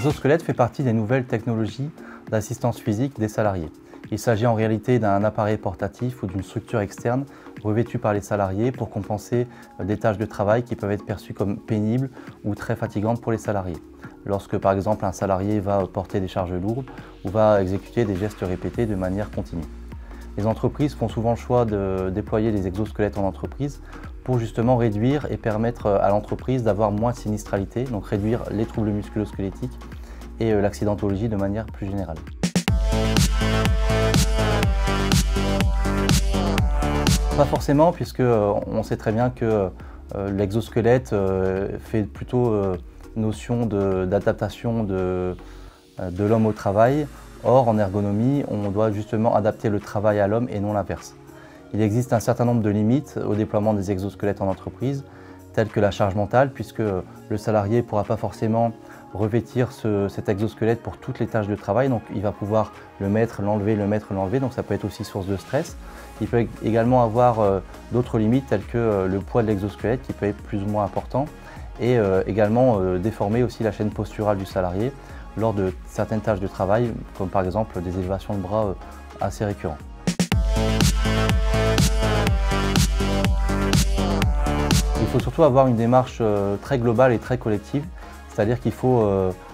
L'exosquelette fait partie des nouvelles technologies d'assistance physique des salariés. Il s'agit en réalité d'un appareil portatif ou d'une structure externe revêtue par les salariés pour compenser des tâches de travail qui peuvent être perçues comme pénibles ou très fatigantes pour les salariés. Lorsque par exemple un salarié va porter des charges lourdes ou va exécuter des gestes répétés de manière continue. Les entreprises font souvent le choix de déployer des exosquelettes en entreprise pour justement réduire et permettre à l'entreprise d'avoir moins de sinistralité, donc réduire les troubles musculo-squelettiques et l'accidentologie de manière plus générale. Pas forcément, puisque on sait très bien que l'exosquelette fait plutôt notion d'adaptation de l'homme au travail. Or, en ergonomie, on doit justement adapter le travail à l'homme et non l'inverse. Il existe un certain nombre de limites au déploiement des exosquelettes en entreprise, telles que la charge mentale, puisque le salarié ne pourra pas forcément revêtir cet exosquelette pour toutes les tâches de travail, donc il va pouvoir le mettre, l'enlever, donc ça peut être aussi source de stress. Il peut également avoir d'autres limites, telles que le poids de l'exosquelette qui peut être plus ou moins important, et également déformer aussi la chaîne posturale du salarié lors de certaines tâches de travail, comme par exemple des élévations de bras assez récurrentes. Il faut surtout avoir une démarche très globale et très collective, c'est-à-dire qu'il faut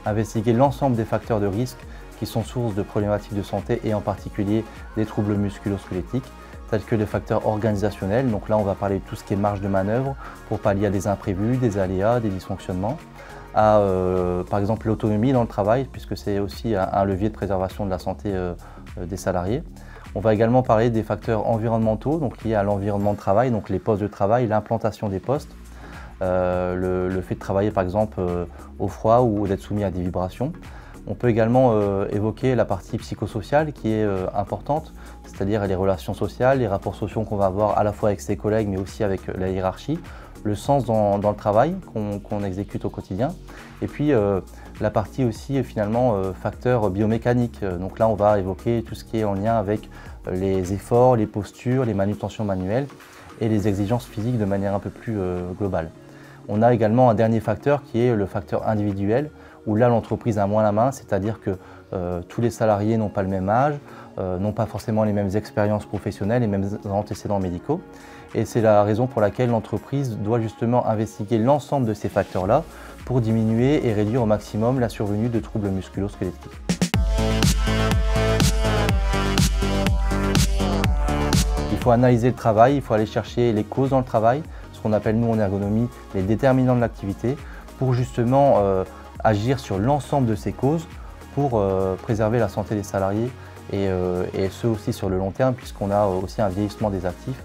investiguer l'ensemble des facteurs de risque qui sont source de problématiques de santé et en particulier des troubles musculo-squelettiques, tels que les facteurs organisationnels. Donc là, on va parler de tout ce qui est marge de manœuvre pour pallier à des imprévus, des aléas, des dysfonctionnements, à par exemple l'autonomie dans le travail, puisque c'est aussi un levier de préservation de la santé des salariés. On va également parler des facteurs environnementaux, donc liés à l'environnement de travail, donc les postes de travail, l'implantation des postes, le fait de travailler par exemple au froid ou d'être soumis à des vibrations. On peut également évoquer la partie psychosociale qui est importante, c'est-à-dire les relations sociales, les rapports sociaux qu'on va avoir à la fois avec ses collègues mais aussi avec la hiérarchie, le sens dans le travail qu'on exécute au quotidien, et puis la partie aussi finalement facteurs biomécaniques. Donc là on va évoquer tout ce qui est en lien avec les efforts, les postures, les manutentions manuelles et les exigences physiques de manière un peu plus globale. On a également un dernier facteur qui est le facteur individuel, où là l'entreprise a moins la main, c'est-à-dire que tous les salariés n'ont pas le même âge, n'ont pas forcément les mêmes expériences professionnelles, les mêmes antécédents médicaux. Et c'est la raison pour laquelle l'entreprise doit justement investiguer l'ensemble de ces facteurs-là pour diminuer et réduire au maximum la survenue de troubles musculo-squelettiques. Il faut analyser le travail, il faut aller chercher les causes dans le travail, ce qu'on appelle nous en ergonomie les déterminants de l'activité, pour justement agir sur l'ensemble de ces causes pour préserver la santé des salariés et ce aussi sur le long terme, puisqu'on a aussi un vieillissement des actifs.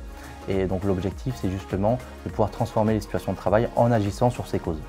Et donc l'objectif, c'est justement de pouvoir transformer les situations de travail en agissant sur ces causes.